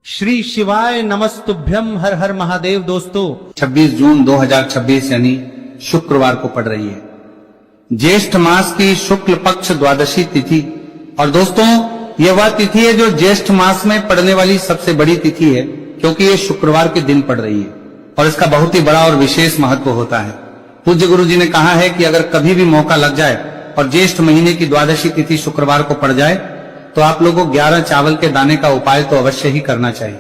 श्री शिवाय नमस्तुभ्यम हर हर महादेव। दोस्तों 26 जून 2026 यानी शुक्रवार को पड़ रही है ज्येष्ठ मास की शुक्ल पक्ष द्वादशी तिथि। और दोस्तों यह वह तिथि है जो ज्येष्ठ मास में पड़ने वाली सबसे बड़ी तिथि है, क्योंकि ये शुक्रवार के दिन पड़ रही है और इसका बहुत ही बड़ा और विशेष महत्व होता है। पूज्य गुरु जी ने कहा है कि अगर कभी भी मौका लग जाए और ज्येष्ठ महीने की द्वादशी तिथि शुक्रवार को पड़ जाए तो आप लोगों को 11 चावल के दाने का उपाय तो अवश्य ही करना चाहिए।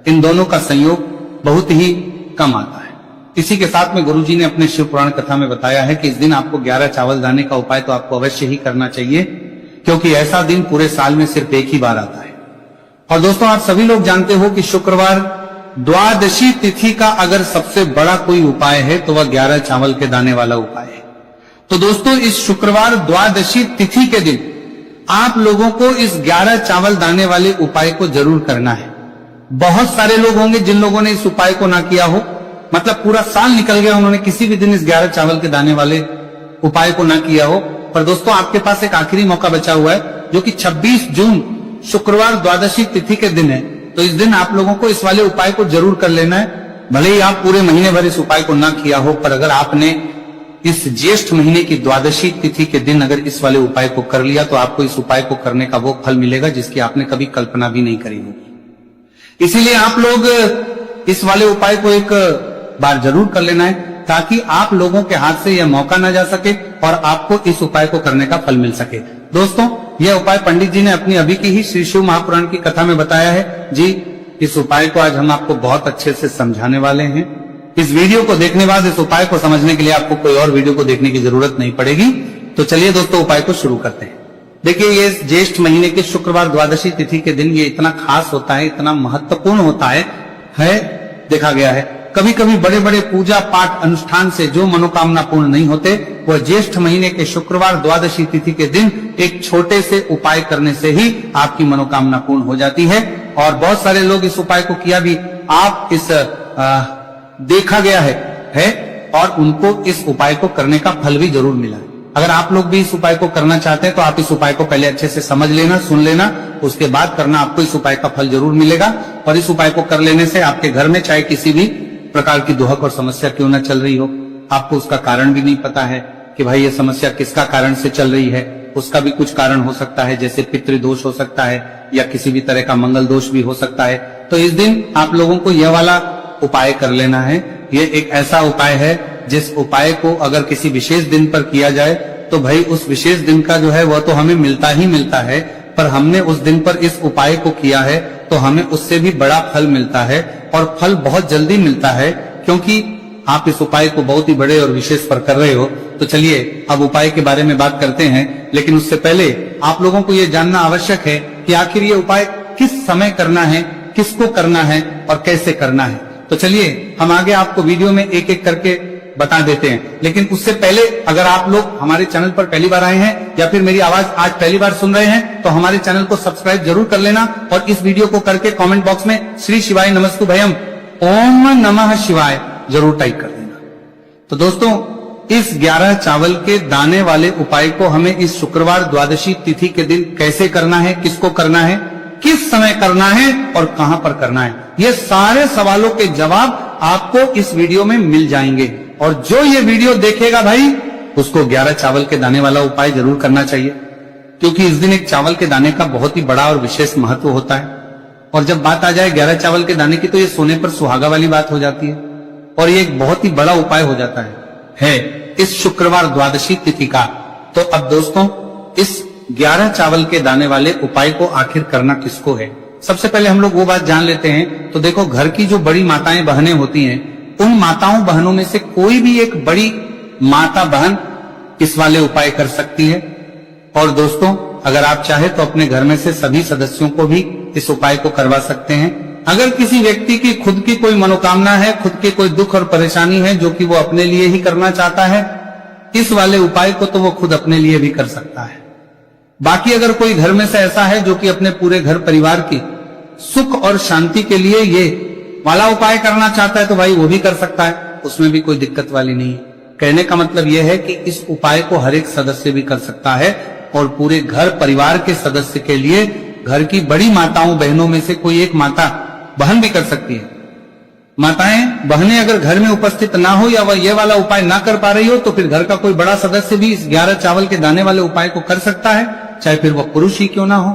इन दोनों का संयोग बहुत ही कम आता है। इसी के साथ में गुरुजी ने अपने शिव पुराण कथा में बताया है कि इस दिन आपको 11 चावल दाने का उपाय तो आपको अवश्य ही करना चाहिए, क्योंकि ऐसा दिन पूरे साल में सिर्फ एक ही बार आता है। और दोस्तों आप सभी लोग जानते हो कि शुक्रवार द्वादशी तिथि का अगर सबसे बड़ा कोई उपाय है तो वह 11 चावल के दाने वाला उपाय है। तो दोस्तों इस शुक्रवार द्वादशी तिथि के दिन आप लोगों को इस 11 चावल दाने वाले उपाय को जरूर करना है। बहुत सारे लोग होंगे जिन लोगों ने इस उपाय को ना किया हो, मतलब पूरा साल निकल गया उन्होंने किसी भी दिन इस 11 चावल के दाने वाले उपाय को ना किया हो। पर दोस्तों आपके पास एक आखिरी मौका बचा हुआ है जो कि 26 जून शुक्रवार द्वादशी तिथि के दिन है। तो इस दिन आप लोगों को इस वाले उपाय को जरूर कर लेना है। भले ही आप पूरे महीने भर इस उपाय को ना किया हो, पर अगर आपने इस ज्येष्ठ महीने की द्वादशी तिथि के दिन अगर इस वाले उपाय को कर लिया तो आपको इस उपाय को करने का वो फल मिलेगा जिसकी आपने कभी कल्पना भी नहीं करी होगी। इसीलिए आप लोग इस वाले उपाय को एक बार जरूर कर लेना है, ताकि आप लोगों के हाथ से यह मौका ना जा सके और आपको इस उपाय को करने का फल मिल सके। दोस्तों यह उपाय पंडित जी ने अपनी अभी की ही श्री शिव महापुराण की कथा में बताया है जी। इस उपाय को आज हम आपको बहुत अच्छे से समझाने वाले हैं। इस वीडियो को देखने बाद इस उपाय को समझने के लिए आपको कोई और वीडियो को देखने की जरूरत नहीं पड़ेगी। तो चलिए दोस्तों उपाय को शुरू करते हैं। देखिए ये ज्येष्ठ महीने के शुक्रवार द्वादशी तिथि के दिन ये इतना खास होता है, इतना महत्वपूर्ण होता है देखा गया है कभी कभी बड़े बड़े पूजा पाठ अनुष्ठान से जो मनोकामना पूर्ण नहीं होते, वह ज्येष्ठ महीने के शुक्रवार द्वादशी तिथि के दिन एक छोटे से उपाय करने से ही आपकी मनोकामना पूर्ण हो जाती है। और बहुत सारे लोग इस उपाय को किया भी आप इस देखा गया है और उनको इस उपाय को करने का फल भी जरूर मिला है। अगर आप लोग भी इस उपाय को करना चाहते हैं तो आप इस उपाय को पहले अच्छे से समझ लेना, सुन लेना, उसके बाद करना, आपको इस उपाय का फल जरूर मिलेगा। और इस उपाय को कर लेने से आपके घर में चाहे किसी भी प्रकार की दुहक और समस्या क्यों ना चल रही हो, आपको उसका कारण भी नहीं पता है कि भाई ये समस्या किसका कारण से चल रही है, उसका भी कुछ कारण हो सकता है, जैसे पितृदोष हो सकता है या किसी भी तरह का मंगल दोष भी हो सकता है। तो इस दिन आप लोगों को यह वाला उपाय कर लेना है। ये एक ऐसा उपाय है जिस उपाय को अगर किसी विशेष दिन पर किया जाए तो भाई उस विशेष दिन का जो है वह तो हमें मिलता ही मिलता है, पर हमने उस दिन पर इस उपाय को किया है तो हमें उससे भी बड़ा फल मिलता है और फल बहुत जल्दी मिलता है, क्योंकि आप इस उपाय को बहुत ही बड़े और विशेष पर कर रहे हो। तो चलिए अब उपाय के बारे में बात करते हैं, लेकिन उससे पहले आप लोगों को यह जानना आवश्यक है कि आखिर ये उपाय किस समय करना है, किसको करना है और कैसे करना है। तो चलिए हम आगे आपको वीडियो में एक एक करके बता देते हैं। लेकिन उससे पहले अगर आप लोग हमारे चैनल पर पहली बार आए हैं या फिर मेरी आवाज आज पहली बार सुन रहे हैं तो हमारे चैनल को सब्सक्राइब जरूर कर लेना और इस वीडियो को करके कमेंट बॉक्स में श्री शिवाय नमस्तुभयम ओम नमः शिवाय जरूर टाइप कर देना। तो दोस्तों इस 11 चावल के दाने वाले उपाय को हमें इस शुक्रवार द्वादशी तिथि के दिन कैसे करना है, किसको करना है, किस समय करना है और कहां पर करना है, ये सारे सवालों के जवाब आपको इस वीडियो में मिल जाएंगे। और जो ये वीडियो देखेगा भाई उसको 11 चावल के दाने वाला उपाय जरूर करना चाहिए, क्योंकि इस दिन एक चावल के दाने का बहुत ही बड़ा और विशेष महत्व होता है। और जब बात आ जाए 11 चावल के दाने की तो ये सोने पर सुहागा वाली बात हो जाती है और ये एक बहुत ही बड़ा उपाय हो जाता है इस शुक्रवार द्वादशी तिथि का। तो अब दोस्तों इस 11 चावल के दाने वाले उपाय को आखिर करना किसको है, सबसे पहले हम लोग वो बात जान लेते हैं। तो देखो घर की जो बड़ी माताएं बहनें होती हैं, उन माताओं बहनों में से कोई भी एक बड़ी माता बहन इस वाले उपाय कर सकती है। और दोस्तों अगर आप चाहे तो अपने घर में से सभी सदस्यों को भी इस उपाय को करवा सकते हैं। अगर किसी व्यक्ति की खुद की कोई मनोकामना है, खुद के कोई दुख और परेशानी है जो कि वो अपने लिए ही करना चाहता है, इस वाले उपाय को तो वो खुद अपने लिए भी कर सकता है। बाकी अगर कोई घर में से ऐसा है जो कि अपने पूरे घर परिवार की सुख और शांति के लिए ये वाला उपाय करना चाहता है तो भाई वो भी कर सकता है, उसमें भी कोई दिक्कत वाली नहीं है। कहने का मतलब यह है कि इस उपाय को हर एक सदस्य भी कर सकता है और पूरे घर परिवार के सदस्य के लिए घर की बड़ी माताओं बहनों में से कोई एक माता बहन भी कर सकती है। माताएं बहनें अगर घर में उपस्थित ना हो या वह ये वाला उपाय ना कर पा रही हो तो फिर घर का कोई बड़ा सदस्य भी इस 11 चावल के दाने वाले उपाय को कर सकता है, चाहे फिर वह पुरुष ही क्यों ना हो,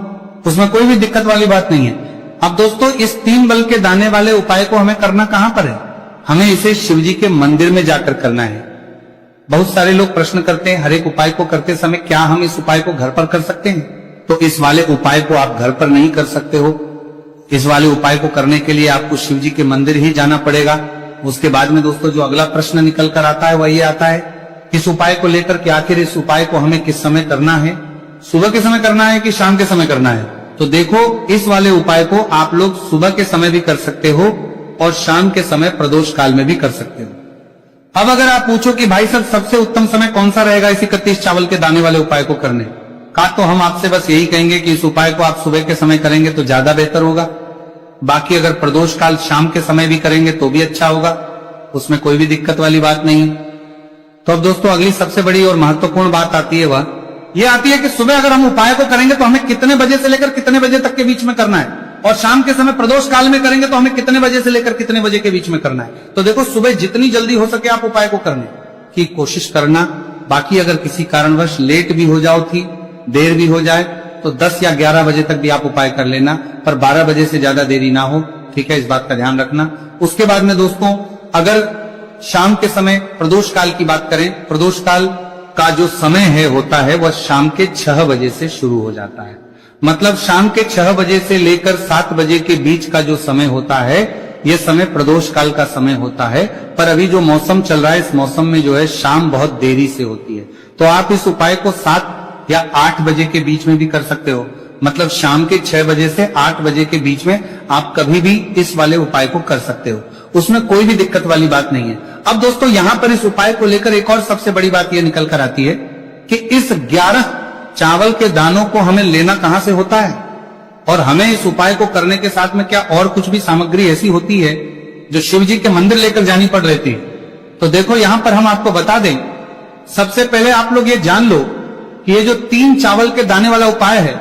उसमें कोई भी दिक्कत वाली बात नहीं है। अब दोस्तों इस 3 बल के दाने वाले उपाय को हमें करना कहां पर है? हमें इसे शिव जी के मंदिर में जाकर करना है। बहुत सारे लोग प्रश्न करते हैं हर एक उपाय को करते समय क्या हम इस उपाय को घर पर कर सकते हैं? तो इस वाले उपाय को आप घर पर नहीं कर सकते हो। इस वाले उपाय को करने के लिए आपको शिव जी के मंदिर ही जाना पड़ेगा। उसके बाद में दोस्तों जो अगला प्रश्न निकल कर आता है वह ये आता है इस उपाय को लेकर कि आखिर इस उपाय को हमें किस समय करना है, सुबह के समय करना है कि शाम के समय करना है? तो देखो इस वाले उपाय को आप लोग सुबह के समय भी कर सकते हो और शाम के समय प्रदोष काल में भी कर सकते हो। अब अगर आप पूछो कि भाई साहब सबसे उत्तम समय कौन सा रहेगा इस 31 चावल के दाने वाले उपाय को करने का, तो हम आपसे बस यही कहेंगे कि इस उपाय को आप सुबह के समय करेंगे तो ज्यादा बेहतर होगा। बाकी अगर प्रदोष काल शाम के समय भी करेंगे तो भी अच्छा होगा, उसमें कोई भी दिक्कत वाली बात नहीं। तो अब दोस्तों अगली सबसे बड़ी और महत्वपूर्ण बात आती है वह ये आती है कि सुबह अगर हम उपाय को करेंगे तो हमें कितने बजे से लेकर कितने बजे तक के बीच में करना है, और शाम के समय प्रदोष काल में करेंगे तो हमें कितने बजे से लेकर कितने बजे के बीच में करना है। तो देखो सुबह जितनी जल्दी हो सके आप उपाय को करने की कोशिश करना। बाकी अगर किसी कारणवश लेट भी हो जाओ थी, देर भी हो जाए तो 10 या 11 बजे तक भी आप उपाय कर लेना, पर 12 बजे से ज्यादा देरी ना हो, ठीक है, इस बात का ध्यान रखना। उसके बाद में दोस्तों अगर शाम के समय प्रदोष काल की बात करें, प्रदोष काल का जो समय है होता है वह शाम के 6 बजे से शुरू हो जाता है। मतलब शाम के 6 बजे से लेकर 7 बजे के बीच का जो समय होता है यह समय प्रदोष काल का समय होता है। पर अभी जो मौसम चल रहा है इस मौसम में जो है शाम बहुत देरी से होती है, तो आप इस उपाय को 7 या 8 बजे के बीच में भी कर सकते हो। मतलब शाम के 6 बजे से 8 बजे के बीच में आप कभी भी इस वाले उपाय को कर सकते हो, उसमें कोई भी दिक्कत वाली बात नहीं है। अब दोस्तों यहां पर इस उपाय को लेकर एक और सबसे बड़ी बात यह निकल कर आती है कि इस 11 चावल के दानों को हमें लेना कहां से होता है, और हमें इस उपाय को करने के साथ में क्या और कुछ भी सामग्री ऐसी होती है जो शिव जी के मंदिर लेकर जानी पड़ रहती है। तो देखो यहां पर हम आपको बता दें, सबसे पहले आप लोग ये जान लो कि ये जो 3 चावल के दाने वाला उपाय है,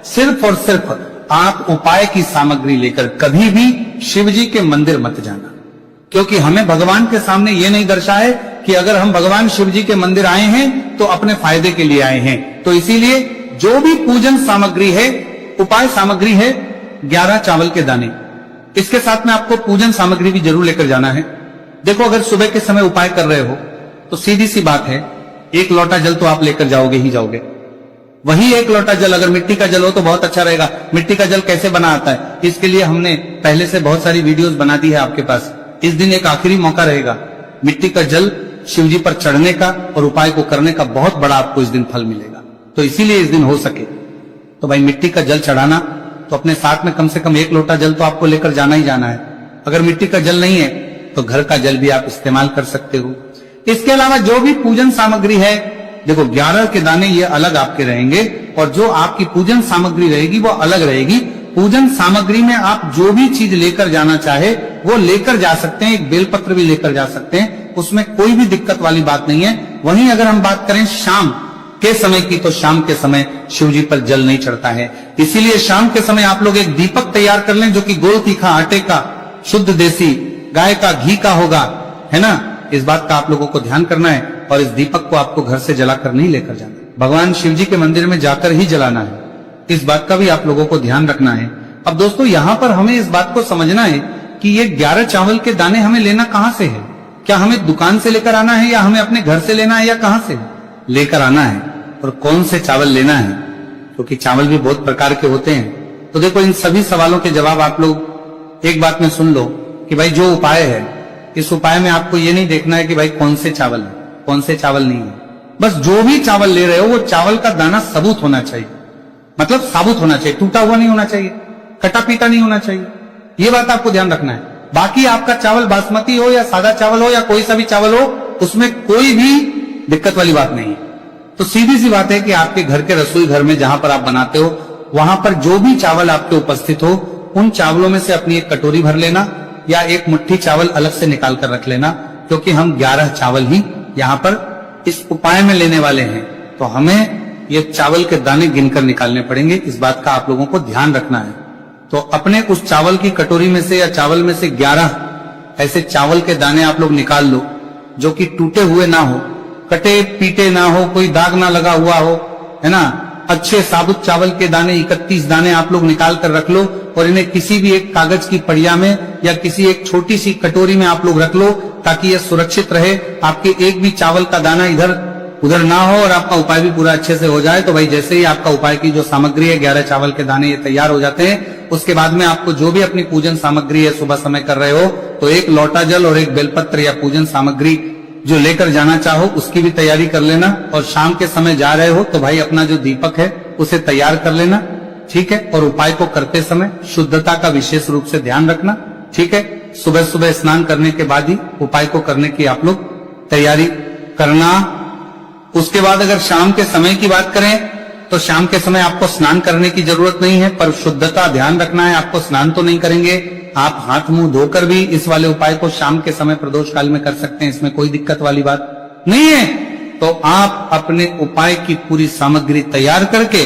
सिर्फ और सिर्फ आप उपाय की सामग्री लेकर कभी भी शिव जी के मंदिर मत जाना, क्योंकि हमें भगवान के सामने ये नहीं दर्शा है कि अगर हम भगवान शिव जी के मंदिर आए हैं तो अपने फायदे के लिए आए हैं। तो इसीलिए जो भी पूजन सामग्री है, उपाय सामग्री है 11 चावल के दाने, इसके साथ में आपको पूजन सामग्री भी जरूर लेकर जाना है। देखो अगर सुबह के समय उपाय कर रहे हो तो सीधी सी बात है 1 लोटा जल तो आप लेकर जाओगे ही जाओगे। वही 1 लोटा जल अगर मिट्टी का जल हो तो बहुत अच्छा रहेगा। मिट्टी का जल कैसे बना आता है इसके लिए हमने पहले से बहुत सारी वीडियोस बना दी है आपके पास। इस दिन एक आखिरी मौका रहेगा मिट्टी का जल शिव जी पर चढ़ने का और उपाय को करने का, बहुत बड़ा आपको इस दिन फल मिलेगा। तो इसीलिए इस दिन हो सके तो भाई मिट्टी का जल चढ़ाना, तो अपने साथ में कम से कम 1 लोटा जल तो आपको लेकर जाना ही जाना है। अगर मिट्टी का जल नहीं है तो घर का जल भी आप इस्तेमाल कर सकते हो। इसके अलावा जो भी पूजन सामग्री है, देखो 11 के दाने ये अलग आपके रहेंगे और जो आपकी पूजन सामग्री रहेगी वो अलग रहेगी। पूजन सामग्री में आप जो भी चीज लेकर जाना चाहे वो लेकर जा सकते हैं, एक बेलपत्र भी लेकर जा सकते हैं, उसमें कोई भी दिक्कत वाली बात नहीं है। वहीं अगर हम बात करें शाम के समय की, तो शाम के समय शिव जी पर जल नहीं चढ़ता है, इसीलिए शाम के समय आप लोग एक दीपक तैयार कर लें जो कि गोल तीखा आटे का, शुद्ध देसी गाय का घी का होगा, है ना। इस बात का आप लोगों को ध्यान करना है और इस दीपक को आपको घर से जलाकर नहीं लेकर जाना, भगवान शिव जी के मंदिर में जाकर ही जलाना है। इस बात का भी आप लोगों को ध्यान रखना है। अब दोस्तों यहां पर हमें इस बात को समझना है कि ये 11 चावल के दाने हमें लेना कहां से है। क्या हमें दुकान से लेकर आना है या हमें अपने घर से लेना है या कहां से लेकर आना है, और कौन से चावल लेना है, क्योंकि चावल भी बहुत प्रकार के होते हैं। तो देखो इन सभी सवालों के जवाब आप लोग एक बात में सुन लो कि भाई जो उपाय है, इस उपाय में आपको ये नहीं देखना है कि भाई कौन से चावल है कौन से चावल नहीं है। बस जो भी चावल ले रहे हो वो चावल का दाना सबूत होना चाहिए, मतलब साबुत होना चाहिए, टूटा हुआ नहीं होना चाहिए, कटा पीटा नहीं होना चाहिए। ये बात आपको ध्यान रखना है। बाकी आपका चावल बासमती हो या सादा चावल हो या कोई सा भी चावल हो, उसमें कोई भी दिक्कत वाली बात नहीं है। तो सीधी सी बात है कि आपके घर के रसोई घर में जहां पर आप बनाते हो वहां पर जो भी चावल आपके उपस्थित हो उन चावलों में से अपनी एक कटोरी भर लेना या एक मुट्ठी चावल अलग से निकाल कर रख लेना, क्योंकि हम 11 चावल ही यहाँ पर इस उपाय में लेने वाले हैं। तो हमें ये चावल के दाने गिनकर निकालने पड़ेंगे, इस बात का आप लोगों को ध्यान रखना है। तो अपने उस चावल की कटोरी में से या चावल में से 11 ऐसे चावल के दाने आप लोग निकाल लो जो कि टूटे हुए ना हो, कटे पीटे ना हो, कोई दाग ना लगा हुआ हो, है ना। अच्छे साबुत चावल के दाने 31 दाने आप लोग निकाल कर रख लो और इन्हें किसी भी एक कागज की पड़िया में या किसी एक छोटी सी कटोरी में आप लोग रख लो ताकि यह सुरक्षित रहे, आपके एक भी चावल का दाना इधर उधर ना हो और आपका उपाय भी पूरा अच्छे से हो जाए। तो भाई जैसे ही आपका उपाय की जो सामग्री है 11 चावल के दाने ये तैयार हो जाते हैं, उसके बाद में आपको जो भी अपनी पूजन सामग्री है सुबह समय कर रहे हो तो एक लोटा जल और एक बेलपत्र या पूजन सामग्री जो लेकर जाना चाहो उसकी भी तैयारी कर लेना। और शाम के समय जा रहे हो तो भाई अपना जो दीपक है उसे तैयार कर लेना, ठीक है। और उपाय को करते समय शुद्धता का विशेष रूप से ध्यान रखना, ठीक है। सुबह सुबह स्नान करने के बाद ही उपाय को करने की आप लोग तैयारी करना। उसके बाद अगर शाम के समय की बात करें तो शाम के समय आपको स्नान करने की जरूरत नहीं है, पर शुद्धता ध्यान रखना है। आपको स्नान तो नहीं करेंगे, आप हाथ मुंह धोकर भी इस वाले उपाय को शाम के समय प्रदोष काल में कर सकते हैं, इसमें कोई दिक्कत वाली बात नहीं है। तो आप अपने उपाय की पूरी सामग्री तैयार करके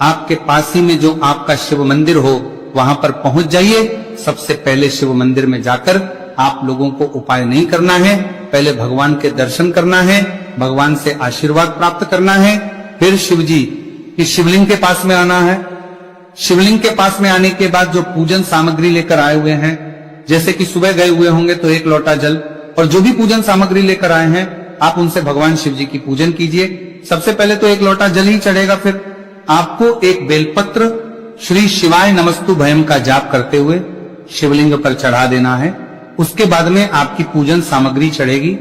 आपके पास ही में जो आपका शिव मंदिर हो वहां पर पहुंच जाइए। सबसे पहले शिव मंदिर में जाकर आप लोगों को उपाय नहीं करना है, पहले भगवान के दर्शन करना है, भगवान से आशीर्वाद प्राप्त करना है, फिर शिव जी की शिवलिंग के पास में आना है। शिवलिंग के पास में आने के बाद जो पूजन सामग्री लेकर आए हुए हैं, जैसे कि सुबह गए हुए होंगे तो एक लोटा जल, और जो भी पूजन सामग्री लेकर आए हैं आप उनसे भगवान शिव जी की पूजन कीजिए। सबसे पहले तो एक लोटा जल ही चढ़ेगा, फिर आपको एक बेलपत्र श्री शिवाय नमस्तु भयम का जाप करते हुए शिवलिंग पर चढ़ा देना है। उसके बाद में आपकी पूजन सामग्री चढ़ेगी।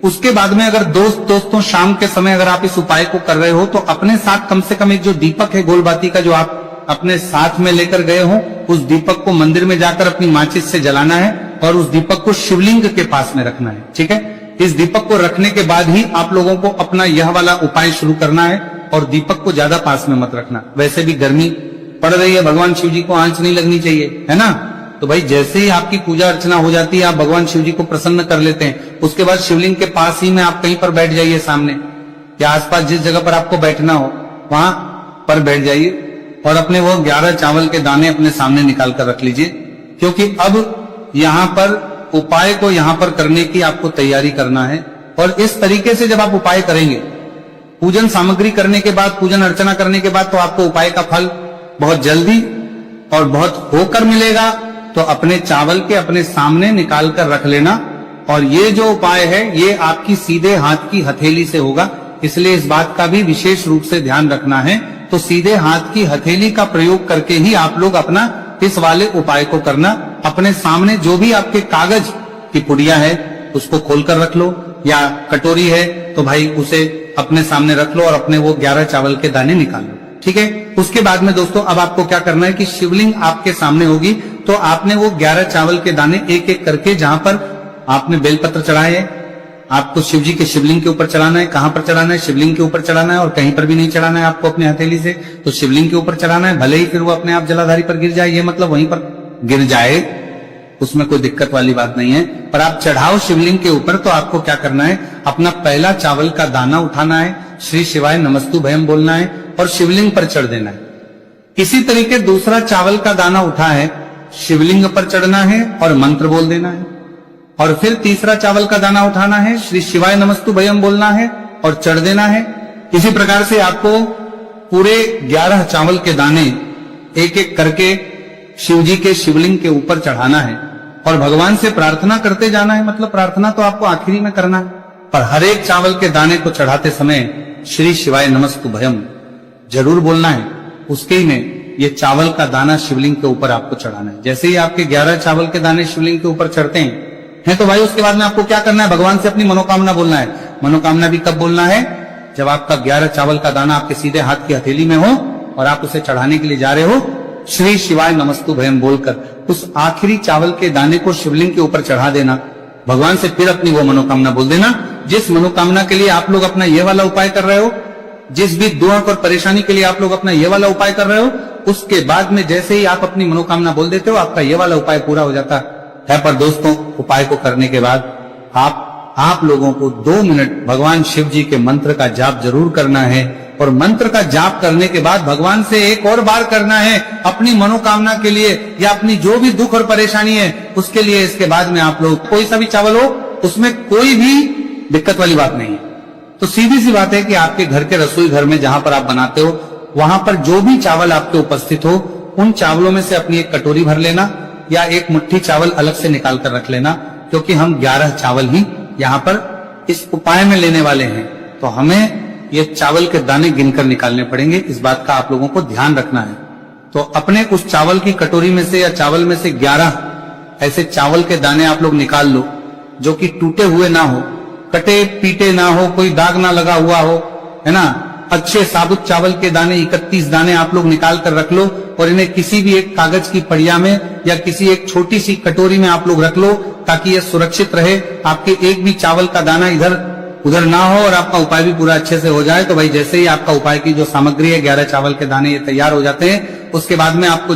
उसके बाद में अगर दोस्तों शाम के समय अगर आप इस उपाय को कर रहे हो तो अपने साथ कम से कम एक जो दीपक है गोलबाती का जो आप अपने साथ में लेकर गए हो, उस दीपक को मंदिर में जाकर अपनी माचिस से जलाना है और उस दीपक को शिवलिंग के पास में रखना है, ठीक है। इस दीपक को रखने के बाद ही आप लोगों को अपना यह वाला उपाय शुरू करना है और दीपक को ज्यादा पास में मत रखना। वैसे भी गर्मी पड़ रही है, भगवान शिव जी को आंच नहीं लगनी चाहिए, है ना। तो भाई जैसे ही आपकी पूजा अर्चना हो जाती है आप भगवान शिव जी को प्रसन्न कर लेते हैं, उसके बाद शिवलिंग के पास ही में आप कहीं पर बैठ जाइए, सामने या आसपास जिस जगह पर आपको बैठना हो वहां पर बैठ जाइए और अपने वो 11 चावल के दाने अपने सामने निकाल कर रख लीजिए, क्योंकि अब यहां पर उपाय को यहां पर करने की आपको तैयारी करना है। और इस तरीके से जब आप उपाय करेंगे, पूजन सामग्री करने के बाद, पूजन अर्चना करने के बाद, तो आपको उपाय का फल बहुत जल्दी और बहुत होकर मिलेगा। तो अपने चावल के अपने सामने निकाल कर रख लेना। और ये जो उपाय है ये आपकी सीधे हाथ की हथेली से होगा, इसलिए इस बात का भी विशेष रूप से ध्यान रखना है। तो सीधे हाथ की हथेली का प्रयोग करके ही आप लोग अपना इस वाले उपाय को करना। अपने सामने जो भी आपके कागज की पुड़िया है उसको खोलकर रख लो, या कटोरी है तो भाई उसे अपने सामने रख लो और अपने वो 11 चावल के दाने निकाल लो, ठीक है। उसके बाद में दोस्तों अब आपको क्या करना है कि शिवलिंग आपके सामने होगी, तो आपने वो 11 चावल के दाने एक एक करके, जहां पर आपने बेलपत्र चढ़ाए हैं, आपको शिव जी के शिवलिंग के ऊपर चढ़ाना है। कहां पर चढ़ाना है? शिवलिंग के ऊपर चढ़ाना है, और कहीं पर भी नहीं चढ़ाना है आपको अपने हथेली से, तो शिवलिंग के ऊपर चढ़ाना है। भले ही फिर वो अपने आप जलाधारी पर गिर जाए, ये मतलब वहीं पर गिर जाए, उसमें कोई दिक्कत वाली बात नहीं है, पर आप चढ़ाओ शिवलिंग के ऊपर। तो आपको क्या करना है, अपना पहला चावल का दाना उठाना है, श्री शिवाय नमस्तु भयम बोलना है और शिवलिंग पर चढ़ देना है। इसी तरीके दूसरा चावल का दाना उठा है, शिवलिंग पर चढ़ना है और मंत्र बोल देना है। और फिर तीसरा चावल का दाना उठाना है, श्री शिवाय नमस्तु भयम बोलना है और चढ़ देना है। इसी प्रकार से आपको पूरे 11 चावल के दाने एक एक करके शिव जी के शिवलिंग के ऊपर चढ़ाना है और भगवान से प्रार्थना करते जाना है। मतलब प्रार्थना तो आपको आखिरी में करना है, पर हर एक चावल के दाने को चढ़ाते समय श्री शिवाय नमस्तु भयम जरूर बोलना है। उसके ही में ये चावल का दाना शिवलिंग के ऊपर आपको चढ़ाना है। जैसे ही आपके 11 चावल के दाने शिवलिंग के ऊपर चढ़ते हैं तो भाई उसके बाद में आपको क्या करना है, भगवान से अपनी मनोकामना बोलना है। मनोकामना भी कब बोलना है, जब आपका 11 चावल का दाना आपके सीधे हाथ की हथेली में हो और आप उसे चढ़ाने के लिए जा रहे हो, श्री शिवाय नमस्तु भयम बोलकर उस आखिरी चावल के दाने को शिवलिंग के ऊपर चढ़ा देना। भगवान से फिर अपनी वो मनोकामना बोल देना, जिस मनोकामना के लिए आप लोग अपना ये वाला उपाय कर रहे हो, जिस भी दुख और परेशानी के लिए आप लोग अपना ये वाला उपाय कर रहे हो, उसके बाद में जैसे ही आप अपनी मनोकामना बोल देते हो आपका ये वाला उपाय पूरा हो जाता है। पर दोस्तों उपाय को करने के बाद आप लोगों को 2 मिनट भगवान शिव जी के मंत्र का जाप जरूर करना है। और मंत्र का जाप करने के बाद भगवान से एक और बार करना है अपनी मनोकामना के लिए या अपनी जो भी दुख और परेशानी है उसके लिए। इसके बाद में आप लोग कोई सा भी चावल हो उसमें कोई भी दिक्कत वाली बात नहीं है। तो सीधी सी बात है कि आपके घर के रसोई घर में जहां पर आप बनाते हो वहां पर जो भी चावल आपके उपस्थित हो उन चावलों में से अपनी एक कटोरी भर लेना या एक मुट्ठी चावल अलग से निकाल कर रख लेना, क्योंकि हम 11 चावल ही यहाँ पर इस उपाय में लेने वाले हैं। तो हमें ये चावल के दाने गिनकर निकालने पड़ेंगे, इस बात का आप लोगों को ध्यान रखना है। तो अपने उस चावल की कटोरी में से या चावल में से 11 ऐसे चावल के दाने आप लोग निकाल लो जो कि टूटे हुए ना हो, कटे पीटे ना हो, कोई दाग ना लगा हुआ हो, है ना। अच्छे साबुत चावल के दाने 31 दाने आप लोग निकाल कर रख लो और इन्हें किसी भी एक कागज की पड़िया में या किसी एक छोटी सी कटोरी में आप लोग रख लो ताकि ये सुरक्षित रहे, आपके एक भी चावल का दाना इधर उधर ना हो और आपका उपाय भी पूरा अच्छे से हो जाए। तो भाई जैसे ही आपका उपाय की जो सामग्री है 11 चावल के दाने ये तैयार हो जाते हैं उसके बाद में आपको